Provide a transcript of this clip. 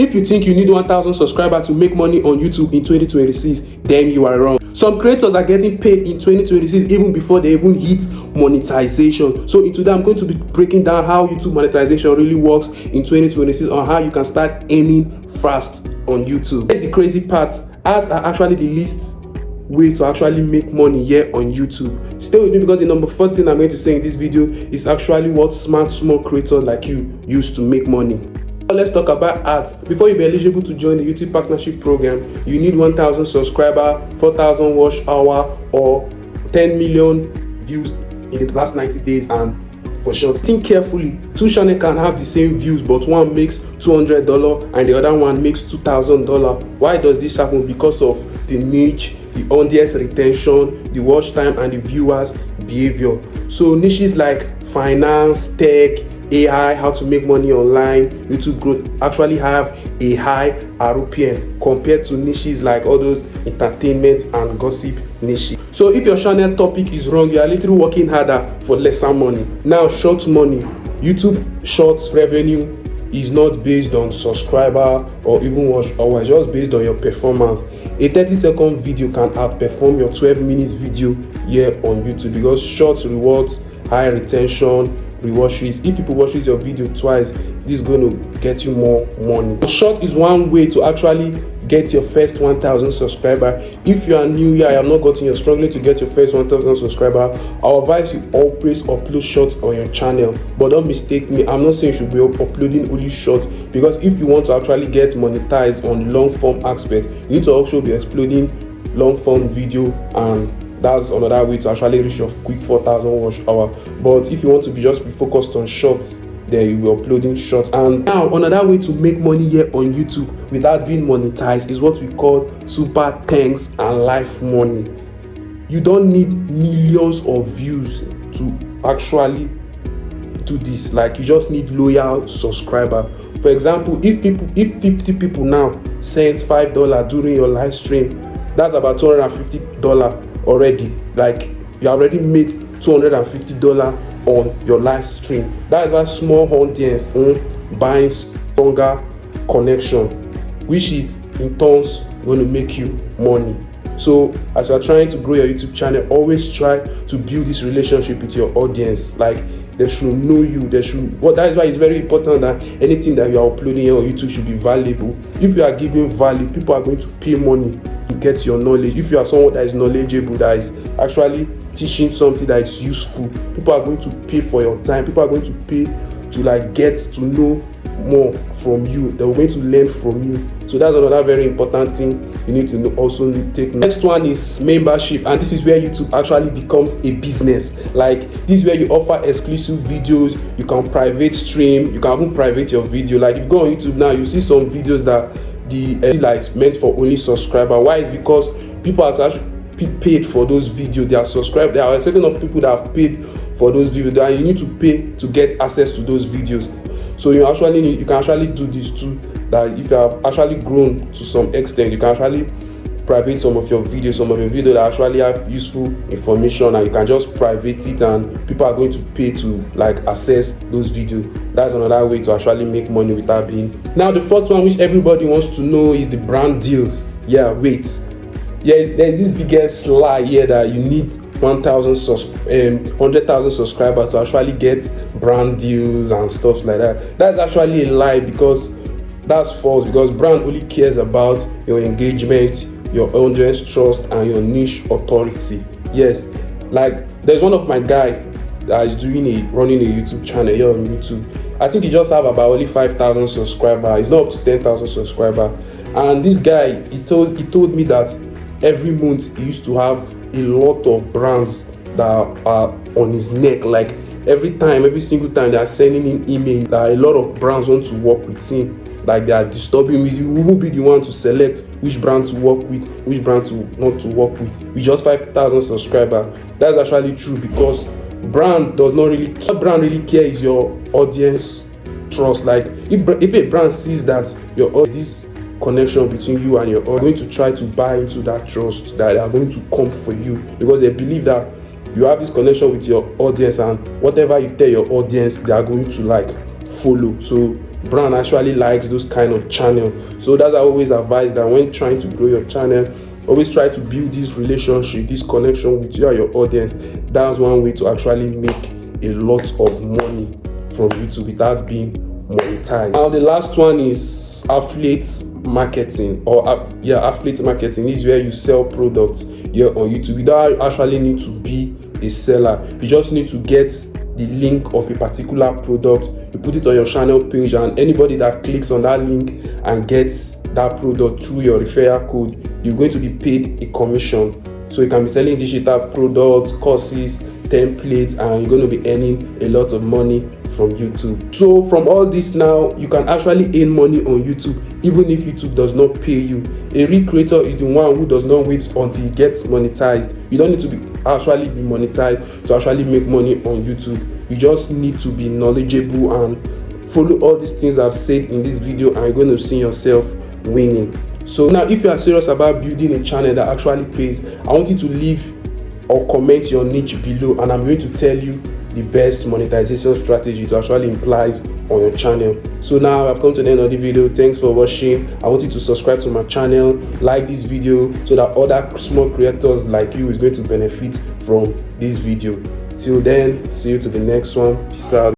If you think you need 1,000 subscribers to make money on YouTube in 2026, then you are wrong. Some creators are getting paid in 2026 even before they even hit monetization. So in today, I'm going to be breaking down how YouTube monetization really works in 2026 on how you can start earning fast on YouTube. Here's the crazy part. Ads are actually the least way to actually make money here on YouTube. Stay with me because the number 4 thing I'm going to say in this video is actually what smart small creators like you use to make money. Let's talk about ads. Before you be eligible to join the YouTube partnership program, you need 1,000 subscribers, 4,000 watch hour, or 10 million views in the last 90 days. And for sure, think carefully. Two channels can have the same views, but one makes $200 and the other one makes $2,000. Why does this happen? Because of the niche, the audience retention, the watch time, and the viewers' behavior. So niches like finance, tech, AI, how to make money online, YouTube growth actually have a high RPM compared to niches like all those entertainment and gossip niches. So if your channel topic is wrong, you are literally working harder for lesser money. Now, short money. YouTube short revenue is not based on subscriber or even watch hour, it's just based on your performance. A 30-second video can outperform your 12 minutes video here on YouTube because short rewards high retention, rewatches. If people watches your video twice, this is going to get you more money. Short is one way to actually get your first 1,000 subscriber. If you are new here, I have not gotten, you're struggling to get your first 1,000 subscriber, I advise you always upload shorts on your channel. But don't mistake me, I'm not saying you should be uploading only shorts, because if you want to actually get monetized on long form aspect, you need to also be uploading long form video, and that's another way to actually reach your quick 4,000 watch hour. But if you want to be focused on shorts, then you will be uploading shorts. And now another way to make money here on YouTube without being monetized is what we call super thanks and live money. You don't need millions of views to actually do this. Like, you just need loyal subscriber. For example, if 50 people now send $5 during your live stream, that's about $250 already. Like, you already made $250 on your live stream. That is why small audience buying stronger connection, which is in turns going to make you money. So as you are trying to grow your YouTube channel, always try to build this relationship with your audience. Like, they should know you. That is why it's very important that anything that you are uploading here on YouTube should be valuable. If you are giving value, people are going to pay money to get your knowledge. If you are someone that is knowledgeable, that is actually teaching something that is useful, people are going to pay for your time. People are going to pay to get to know more from you. They're going to learn from you. So that's another very important thing you need to also take. Next one is membership, and this is where YouTube actually becomes a business. Like, this is where you offer exclusive videos. You can private stream. You can even private your video. Like, if you go on YouTube now, you see some videos that it's meant for only subscriber. Why? Is because people are actually paid for those videos. They are subscribed. There are a certain of people that have paid for those videos, and you need to pay to get access to those videos. So you can actually do this too. That if you have actually grown to some extent, you can actually private some of your videos. Some of your videos that actually have useful information, and you can just private it, and people are going to pay to access those videos. That's another way to actually make money without being. Now the fourth one, which everybody wants to know, is the brand deals. Yeah, wait. Yeah, there's this biggest lie here that you need 100,000 subscribers to actually get brand deals and stuff like that. That's actually a lie, because that's false. Because brand only cares about your engagement, your audience trust, and your niche authority. Yes, like there's one of my guy that is running a YouTube channel here on YouTube. I think he just have about only 5,000 subscribers. He's not up to 10,000 subscribers. And this guy, he told me that every month he used to have a lot of brands that are on his neck. Like, every single time they are sending him email, that a lot of brands want to work with him. Like, they are disturbing me. You won't be the one to select which brand to work with, which brand to not to work with just 5,000 subscribers. That's actually true, because brand does not really care. What brand really care is your audience trust. Like, if a brand sees that your audience, this connection between you and your audience, going to try to buy into that trust, that they are going to come for you, because they believe that you have this connection with your audience, and whatever you tell your audience, they are going to follow. So brand actually likes those kind of channel. So that's I always advise that when trying to grow your channel, always try to build this relationship, this connection with you and your audience. That's one way to actually make a lot of money from YouTube without being monetized. Now the last one is affiliate marketing, or affiliate marketing is where you sell products here on YouTube. You don't actually need to be a seller. You just need to get the link of a particular product, you put it on your channel page, and anybody that clicks on that link and gets that product through your referral code, you're going to be paid a commission. So you can be selling digital products, courses, templates, and you're going to be earning a lot of money from YouTube. So from all this now, you can actually earn money on YouTube even if YouTube does not pay you. A real creator is the one who does not wait until he gets monetized. You don't need to actually be monetized to actually make money on YouTube. You just need to be knowledgeable and follow all these things I've said in this video, and you're going to see yourself winning. So now, if you are serious about building a channel that actually pays, I want you to leave or comment your niche below, and I'm going to tell you the best monetization strategy to actually imply on your channel. So now I've come to the end of the video. Thanks for watching. I want you to subscribe to my channel, like this video, so that other small creators like you is going to benefit from this video. Till then, see you to the next one. Peace out.